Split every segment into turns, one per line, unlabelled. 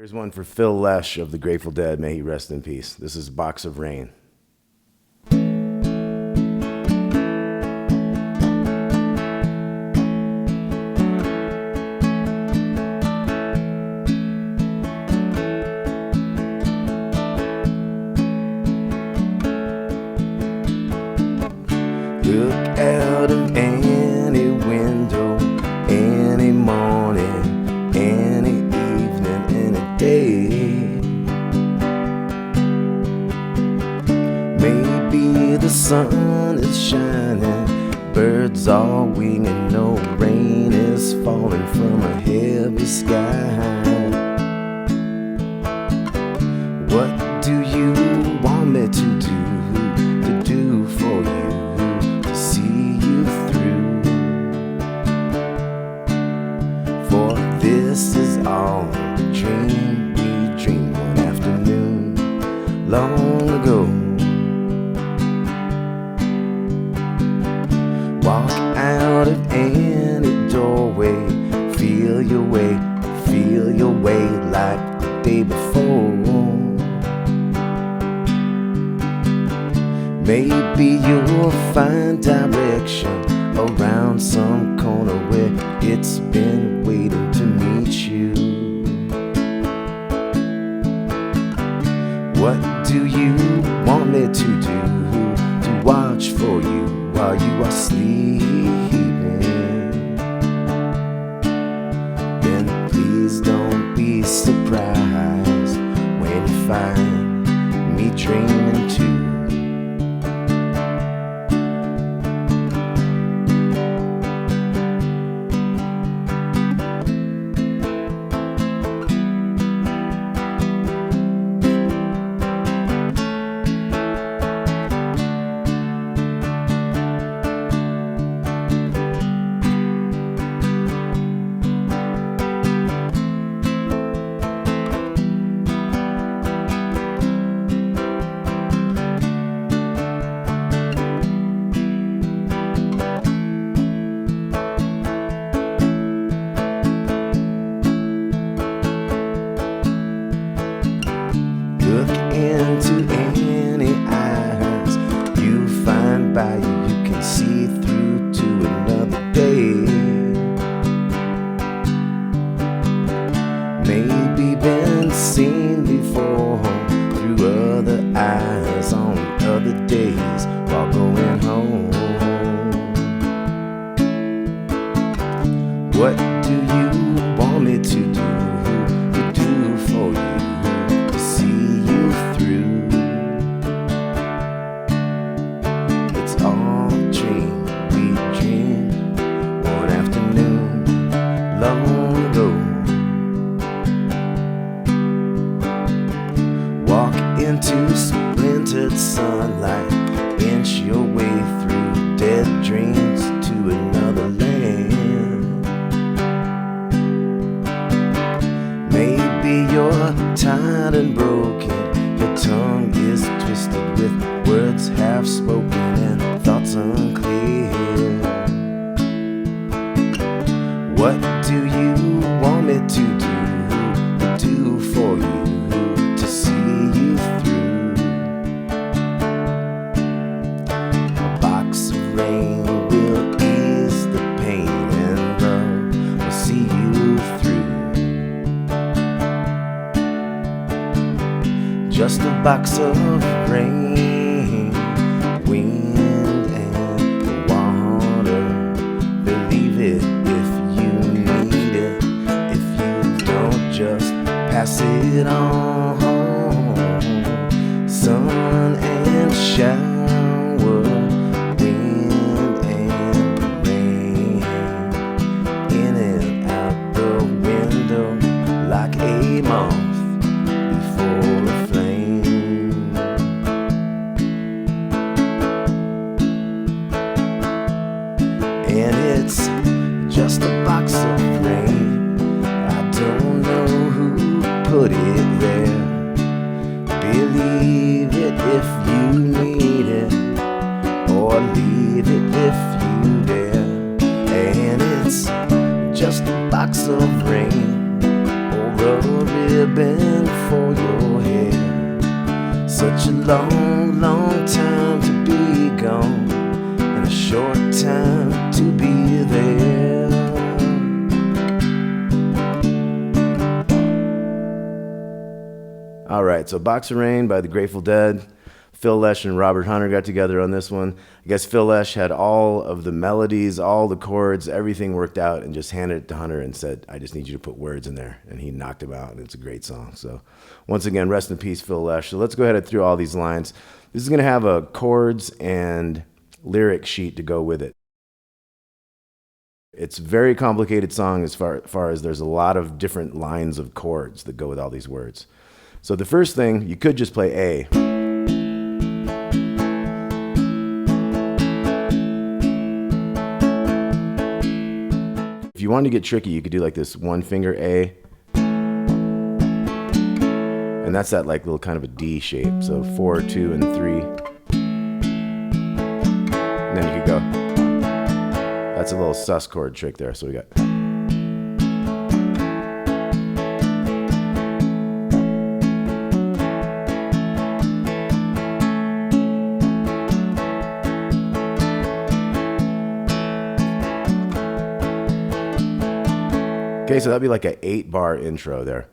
Here's one for Phil Lesh of the Grateful Dead. May he rest in peace. This is Box of Rain. Look out of any window, any morning, any evening, any day. Maybe the sun is shining, birds are winging, no rain is falling from a heavy sky. What do you want me to do for you? For this is all the dream we dreamed one afternoon long ago. Walk out of any doorway, feel your way like the day before. Maybe you'll find direction around some corner where it's been waiting to meet you. What do you want me to do to watch for you while you are sleeping? Then please don't be surprised when you find me dreaming too. Look into any eyes you find by you can see through to another day. Maybe been seen before through other eyes on other days while going home. What do you want me to do for you? Walk into splintered sunlight, inch your way through dead dreams to another land. Maybe you're tired and broken, your tongue is twisted with words half spoken and thoughts unclear. What do you want me to do for you? Rain will ease the pain and love will see you through. Just a box of rain, wind and water. Believe it if you need it. If you don't, just pass it on. Sun and shower, like a moth before a flame. And it's just a box of rain. I don't know who put it there. Believe it if you need it, or leave it if you dare. And it's just a box of rain, or a ribbon for your hair. Such a long, long time to be gone, and a short time to be there. All right, so Box of Rain by the Grateful Dead. Phil Lesh and Robert Hunter got together on this one. I guess Phil Lesh had all of the melodies, all the chords, everything worked out, and just handed it to Hunter and said, I just need you to put words in there. And he knocked him out, and it's a great song. So once again, rest in peace, Phil Lesh. So let's go ahead and through all these lines. This is going to have a chords and lyric sheet to go with it. It's a very complicated song as far as there's a lot of different lines of chords that go with all these words. So the first thing, you could just play A. If you wanted to get tricky, you could do like this one finger A. And that's that like little kind of a D shape. So 4, 2, and 3. And then you could go. That's a little sus chord trick there. So we got. Okay, so that'd be like an 8-bar intro there.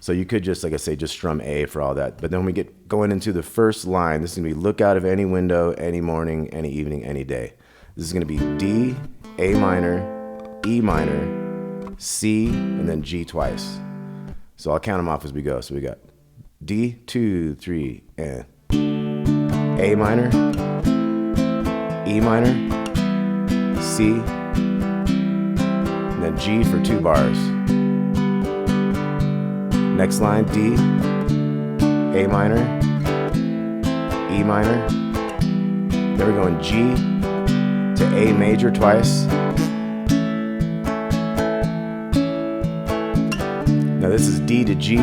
So you could just, like I say, just strum A for all that. But then when we get going into the first line, this is gonna be look out of any window, any morning, any evening, any day. This is gonna be D, A minor, E minor, C, and then G twice. So I'll count them off as we go. So we got D, 2, 3, and A minor, E minor, C, and then G for 2 bars. Next line, D, A minor, E minor. Then we're going G to A major twice. Now this is D to G,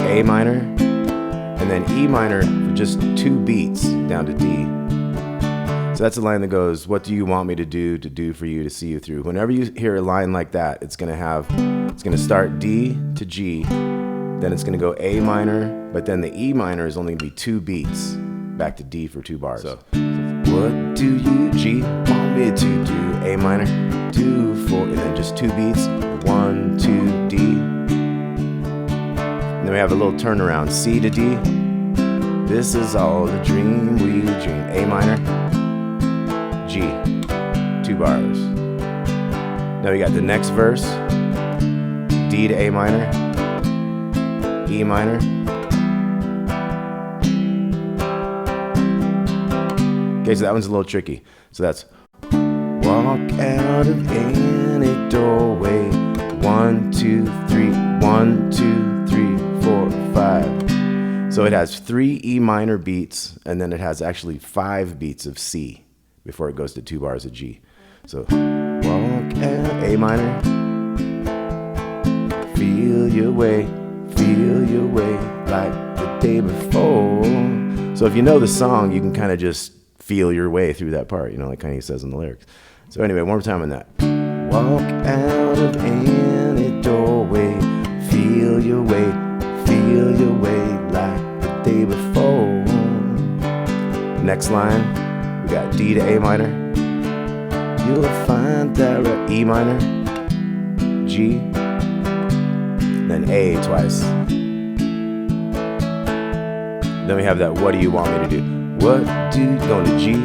A minor, and then E minor for just 2 beats down to D. So that's a line that goes, what do you want me to do for you, to see you through? Whenever you hear a line like that, it's gonna start D to G, then it's gonna go A minor, but then the E minor is only gonna be 2 beats back to D for 2 bars. So, what do you, G, want me to do? A minor, 2, 4, and then just 2 beats, 1, 2, D. And then we have a little turnaround, C to D. This is all the dream we dream. A minor, G, 2 bars. Now we got the next verse, D to A minor, E minor. Okay, so that one's a little tricky. So that's walk out of any doorway, 1, 2, 3, 1, 2, 3, 4, 5. So it has 3 E minor beats, and then it has actually 5 beats of C before it goes to 2 bars of G. So walk out, A minor, feel your way like the day before. So if you know the song, you can kind of just feel your way through that part, you know, like kind of he says in the lyrics. So anyway, one more time on that. Walk out of any doorway, feel your way like the day before. Next line, we got D to A minor. You'll find that right, E minor, G, then A twice. Then we have that, what do you want me to do? What do you, going to G.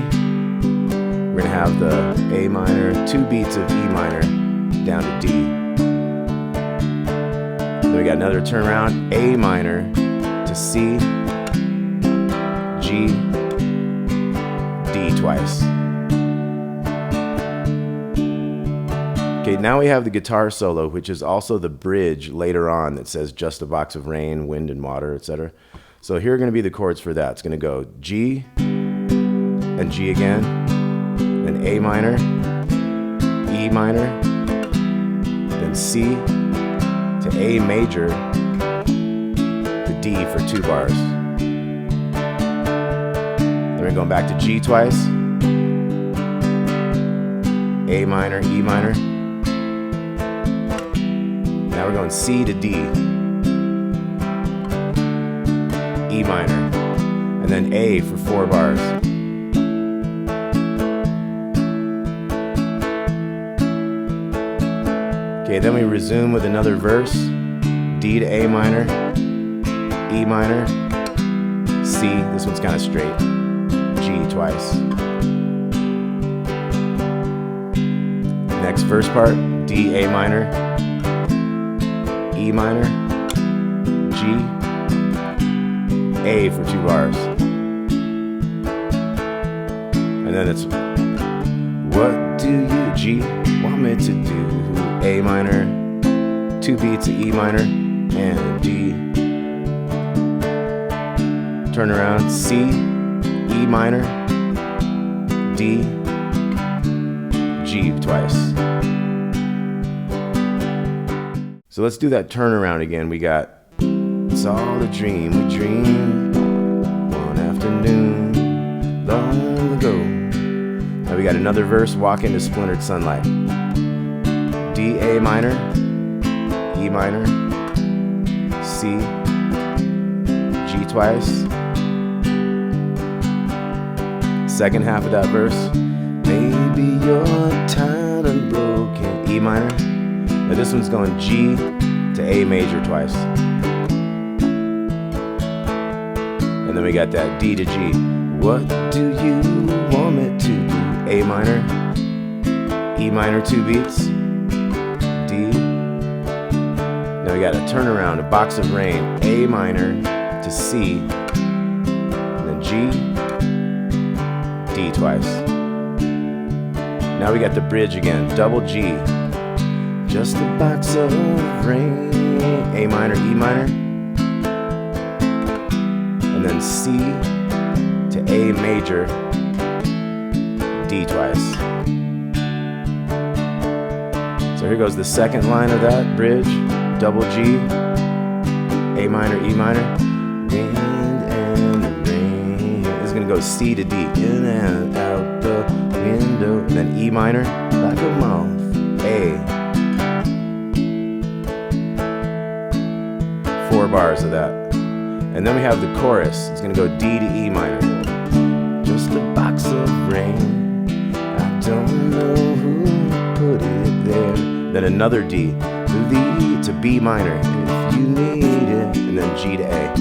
We're gonna have the A minor, 2 beats of E minor, down to D. Then we got another turnaround, A minor to C, G, D twice. Okay, now we have the guitar solo, which is also the bridge later on that says just a box of rain, wind and water, etc. So here are going to be the chords for that. It's going to go G and G again, then A minor, E minor, then C to A major, to D for 2 bars. Then we're going back to G twice, A minor, E minor, Now we're going C to D, E minor, and then A for 4 bars. Okay, then we resume with another verse. D to A minor, E minor, C, this one's kind of straight, G twice. Next verse part, D, A minor, E minor, G, A for 2 bars. And then it's, what do you, G, want me to do? A minor, 2 beats of E minor, and D. Turn around, C, E minor, D, G twice. So let's do that turnaround again. We got, it's all a dream we dreamed one afternoon long ago. Now we got another verse, walk into splintered sunlight. D, A minor, E minor, C, G twice. Second half of that verse, maybe you're tired and broken, E minor. Now this one's going G to A major twice. And then we got that D to G. What do you want me to do? A minor, E minor, 2 beats, D. Now we got a turnaround, a box of rain, A minor to C, and then G, D twice. Now we got the bridge again, double G, just a box of rain, A minor, E minor, and then C to A major, D twice. So here goes the second line of that bridge, double G, A minor, E minor, wind and rain. This is gonna go C to D, in and out the window, and then E minor, like a moth, A. 4 bars of that. And then we have the chorus. It's gonna go D to E minor. Just a box of rain. I don't know who put it there. Then another D to B minor if you need it. And then G to A.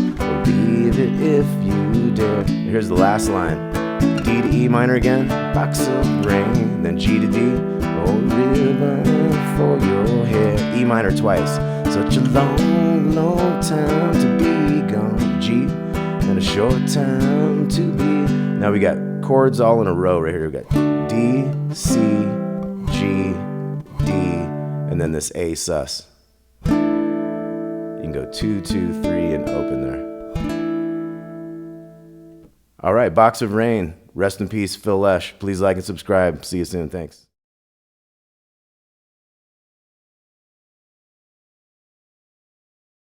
Believe it if you dare. And here's the last line. D to E minor again. Box of rain. Then G to D. Oh, ribbon for your hair. E minor twice. Such a long, long time to be gone, G, and a short time to be. Now we got chords all in a row right here. We got D, C, G, D, and then this A sus. You can go 2, 2, 3, and open there. All right, Box of Rain. Rest in peace, Phil Lesh. Please like and subscribe. See you soon. Thanks.